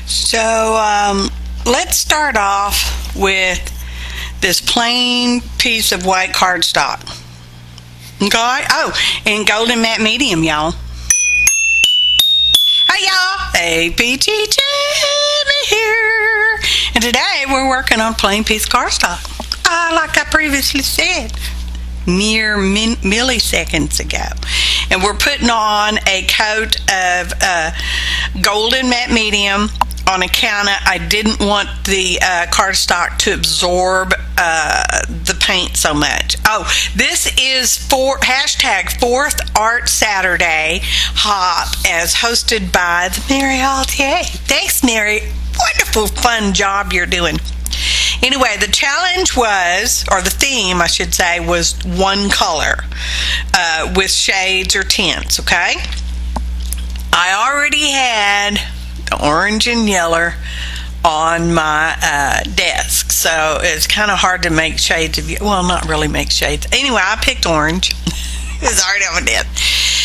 So let's start off with this plain piece of white cardstock. Okay. Oh, and golden matte medium, y'all. Hey y'all, APG Jamie here. And today we're working on plain piece cardstock. Like I previously said, mere milliseconds ago. And we're putting on a coat of golden matte medium on account of I didn't want the cardstock to absorb the paint so much. Oh, this is hashtag 4th Art Saturday Hop as hosted by the Mary TX. Thanks, Mary. Wonderful, fun job you're doing. Anyway, the challenge was, or the theme, I should say, was one color with shades or tints, okay? I already had the orange and yellow on my desk, so it's kind of hard to make shades of, well, not really make shades. Anyway, I picked orange. It's already on my desk.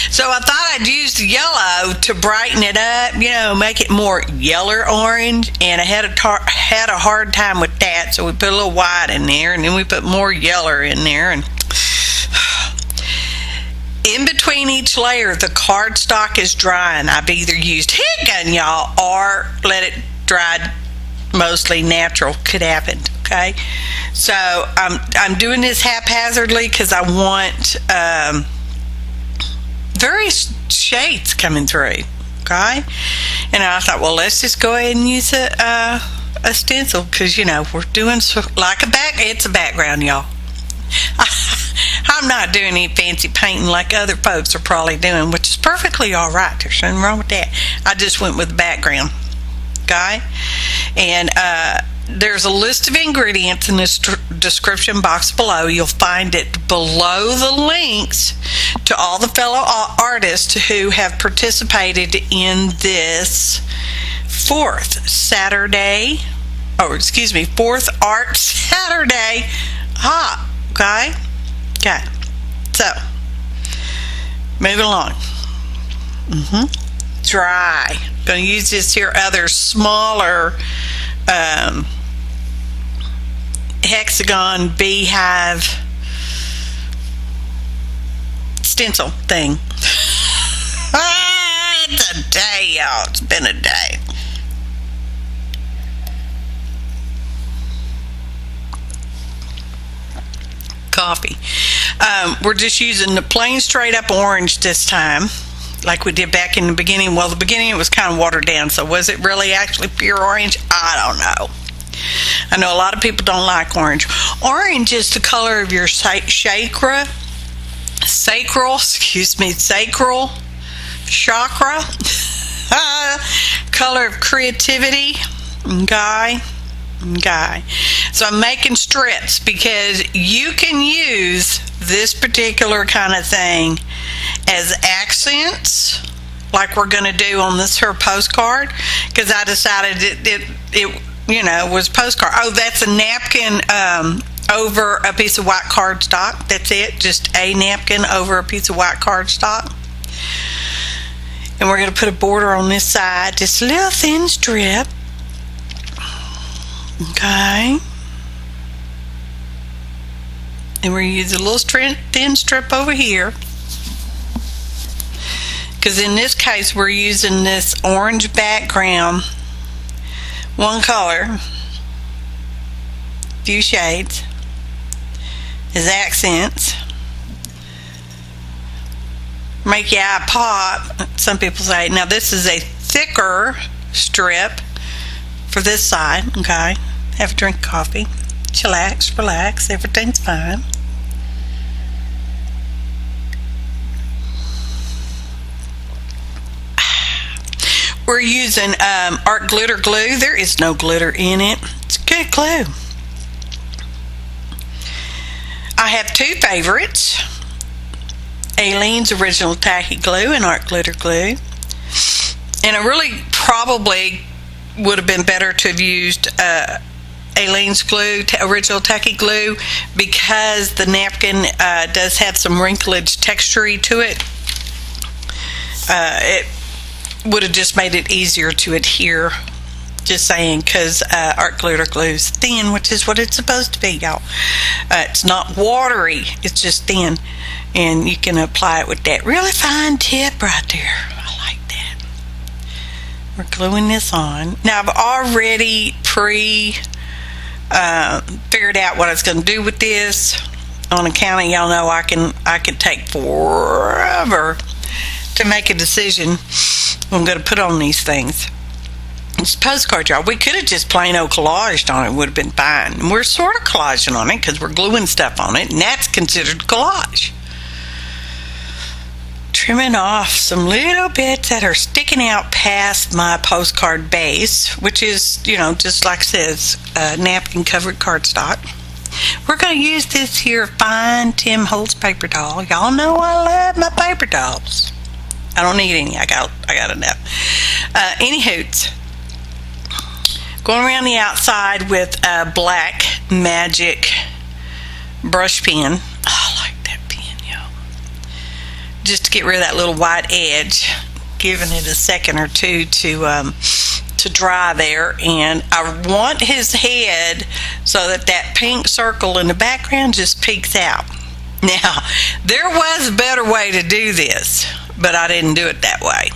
So I thought I'd use the yellow to brighten it up, you know, make it more yellow orange, and I had a hard time with that, so we put a little white in there, and then we put more yellow in there, and in between each layer the cardstock is drying. I've either used heat gun, y'all, or let it dry mostly natural. Could happen. Okay, so I'm doing this haphazardly because I want various shades coming through. Okay, and I thought, well, let's just go ahead and use a stencil because, you know, we're doing like it's a background, y'all. I'm not doing any fancy painting like other folks are probably doing, which is perfectly all right. There's nothing wrong with that. I just went with the background, okay? And there's a list of ingredients in this description box below. You'll find it below the links to all the fellow artists who have participated in this 4th Art Saturday Hop. Okay? Okay. So, moving along. Dry. Going to use this here other smaller hexagon beehive stencil thing. It's a day, y'all. It's been a day. Coffee. We're just using the plain straight up orange this time, like we did back in the beginning. Well, the beginning it was kind of watered down, so was it really actually pure orange? I don't know. I know a lot of people don't like orange. Orange is the color of your sacral chakra, color of creativity, guy. So I'm making strips because you can use this particular kind of thing as accents, like we're going to do on this here postcard, because I decided it you know, was postcard. Oh, that's a napkin over a piece of white cardstock. That's it, just a napkin over a piece of white cardstock. And we're going to put a border on this side, just a little thin strip. Okay. And we're using a little thin strip over here, because in this case we're using this orange background, one color, few shades as accents, make your eye pop, some people say. Now this is a thicker strip for this side. Okay, have a drink of coffee, chillax, relax, everything's fine. We're using art glitter glue. There is no glitter in it. It's good glue. I have two favorites: Aleene's Original Tacky Glue and Art Glitter Glue. And I really probably would have been better to have used Aleene's glue, Original Tacky Glue, because the napkin does have some wrinklage texture to it. It would have just made it easier to adhere Just saying, because art glitter glue is thin, which is what it's supposed to be, y'all. It's not watery, it's just thin. And you can apply it with that really fine tip right there. I like that. We're gluing this on. Now, I've already figured out what I was going to do with this. On account of, y'all know I can take forever to make a decision what I'm going to put on these things. It's postcard, y'all. We could have just plain old collaged on it. Would have been fine. And we're sort of collaging on it because we're gluing stuff on it, and that's considered collage. Trimming off some little bits that are sticking out past my postcard base, which is, you know, just like it says, napkin covered cardstock. We're going to use this here fine Tim Holtz paper towel. Y'all know I love my paper towels. I don't need any. I got enough. Any hoots. Going around the outside with a black magic brush pen. Oh, I like that pen, y'all. Just to get rid of that little white edge, giving it a second or two to dry there. And I want his head so that pink circle in the background just peeks out. Now, there was a better way to do this, but I didn't do it that way.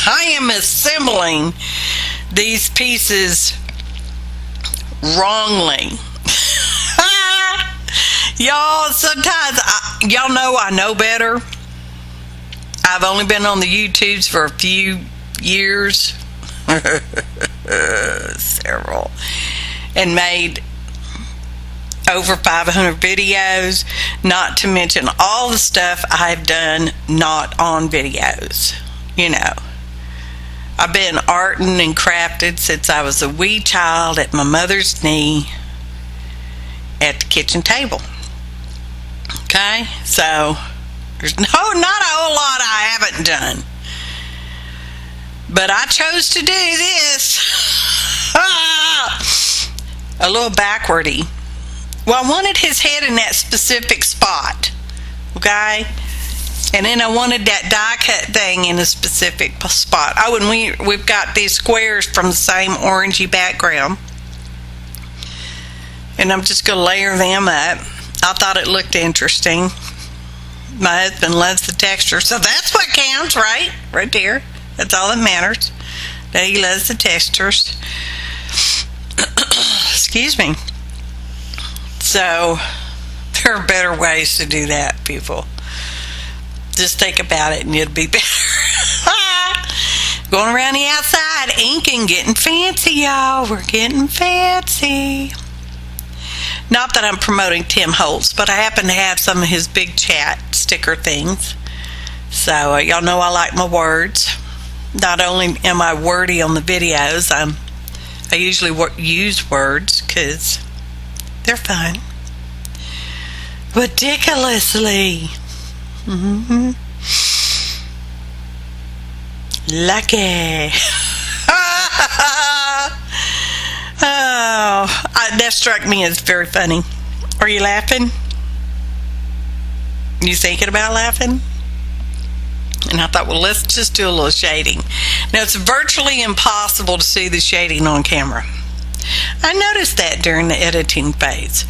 I am assembling these pieces wrongly. Y'all, sometimes y'all know I know better. I've only been on the YouTubes for a few years, several, and made over 500 videos, not to mention all the stuff I've done not on videos. You know, I've been arting and crafted since I was a wee child at my mother's knee at the kitchen table. Okay, so there's not a whole lot I haven't done, but I chose to do this a little backwardy. Well, I wanted his head in that specific spot, okay? And then I wanted that die cut thing in a specific spot. Oh, and we've got these squares from the same orangey background. And I'm just going to layer them up. I thought it looked interesting. My husband loves the texture, so that's what counts, right? Right there. That's all that matters. That he loves the textures. Excuse me. So, there are better ways to do that, people. Just think about it and it'll be better. Going around the outside, inking, getting fancy, y'all. We're getting fancy. Not that I'm promoting Tim Holtz, but I happen to have some of his big chat sticker things. So, y'all know I like my words. Not only am I wordy on the videos, I usually use words because they're fun. Ridiculously. Lucky. Oh, that struck me as very funny. Are you laughing? You thinking about laughing? And I thought, well, let's just do a little shading. Now, it's virtually impossible to see the shading on camera. I noticed that during the editing phase.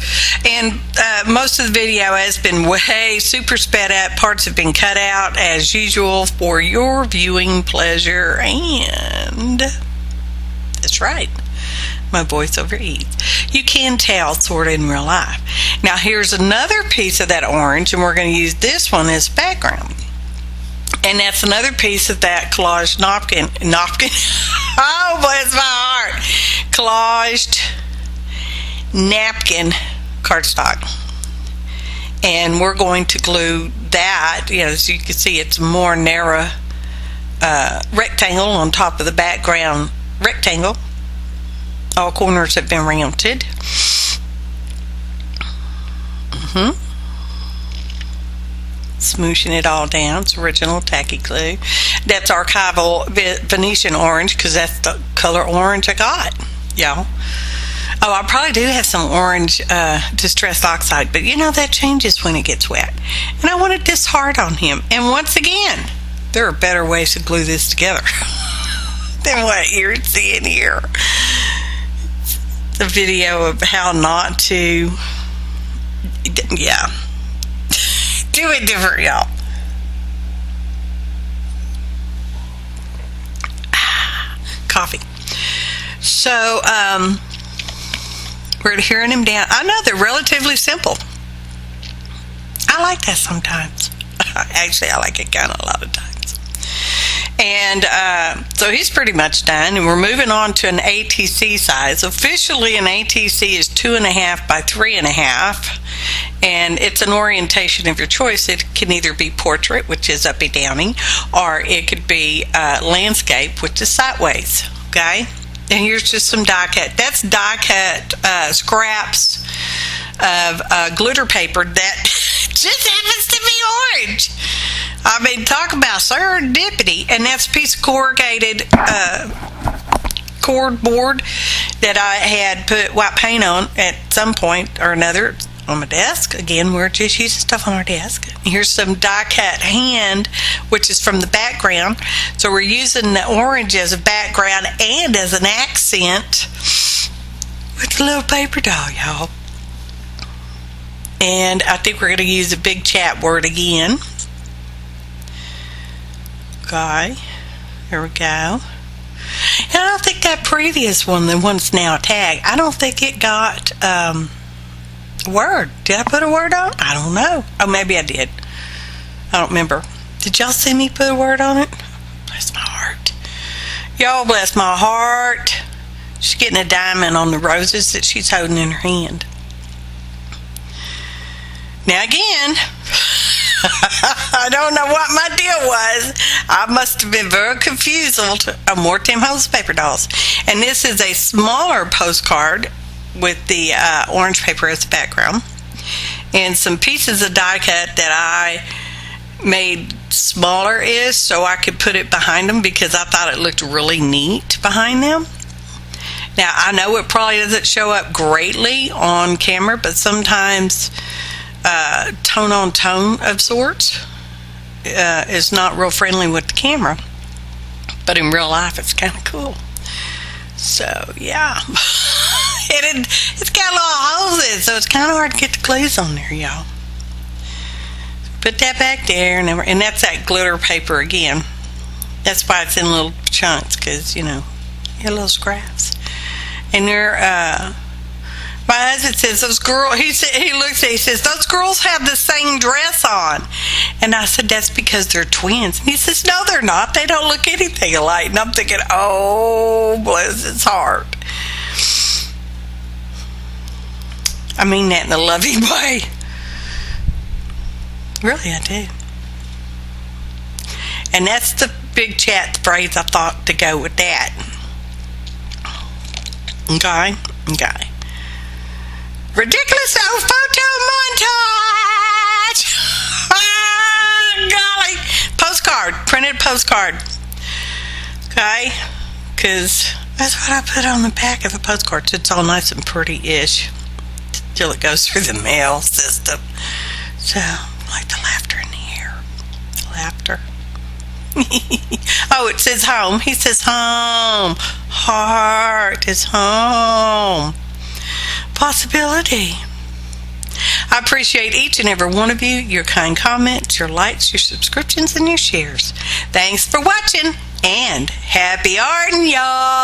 And most of the video has been way super sped up. Parts have been cut out as usual for your viewing pleasure. And that's right, my voiceover eats. You can tell sort of in real life. Now, here's another piece of that orange, and we're going to use this one as background. And that's another piece of that collaged napkin. Oh, bless my heart. Collaged napkin cardstock. And we're going to glue that. You know, as you can see, it's a more narrow rectangle on top of the background rectangle. All corners have been rounded. Smooshing it all down. It's original tacky glue. That's archival Venetian orange because that's the color orange I got, y'all. Oh, I probably do have some orange distressed oxide, but you know that changes when it gets wet. And I wanted this hard on him. And once again, there are better ways to glue this together than what you're seeing here. the video of how not to, yeah, do it different, y'all. Coffee. So, we're adhering them down. I know they're relatively simple. I like that sometimes. Actually, I like it kind of a lot of times. And so he's pretty much done, and we're moving on to an ATC size. Officially, an ATC is 2.5 by 3.5, and it's an orientation of your choice. It can either be portrait, which is uppy downy, or it could be landscape, which is sideways. Okay, and here's just some die cut. That's die cut scraps of glitter paper that just happens to be orange. I mean, talk about serendipity. And that's a piece of corrugated cardboard that I had put white paint on at some point or another on my desk. Again, we're just using stuff on our desk. Here's some die cut hand, which is from the background. So we're using the orange as a background and as an accent with the little paper doll, y'all. And I think we're going to use a big chat word again. Okay, here we go. And I don't think that previous one, the one's now tagged, I don't think it got word. Did I put a word on? I don't know. Oh, maybe I did. I don't remember. Did y'all see me put a word on it? Bless my heart. Y'all, bless my heart. She's getting a diamond on the roses that she's holding in her hand. Now again, I don't know what my deal was. I must have been very confused on more Tim Holtz paper dolls. And this is a smaller postcard with the orange paper as the background. And some pieces of die cut that I made smaller-ish so I could put it behind them because I thought it looked really neat behind them. Now, I know it probably doesn't show up greatly on camera, but sometimes tone on tone of sorts is not real friendly with the camera, but in real life it's kind of cool. So yeah. It's got little holes in it, so it's kind of hard to get the glaze on there, y'all. Put that back there, and that's that glitter paper again. That's why it's in little chunks, because you know, you get little scraps. And they're my husband says, those girls, he looks at it, he says, those girls have the same dress on. And I said, that's because they're twins. And he says, no, they're not. They don't look anything alike. And I'm thinking, oh, bless his heart. I mean that in a loving way. Really, I do. And that's the big chat phrase I thought to go with that. Okay? Okay. Ridiculous photo montage! Golly! Postcard. Printed postcard. Okay? Because that's what I put on the back of the postcard. So it's all nice and pretty-ish till it goes through the mail system. So, like the laughter in the air. Laughter. Oh, it says home. He says home. Heart is home. Possibility. I appreciate each and every one of you, your kind comments, your likes, your subscriptions, and your shares. Thanks for watching, and happy arting, y'all.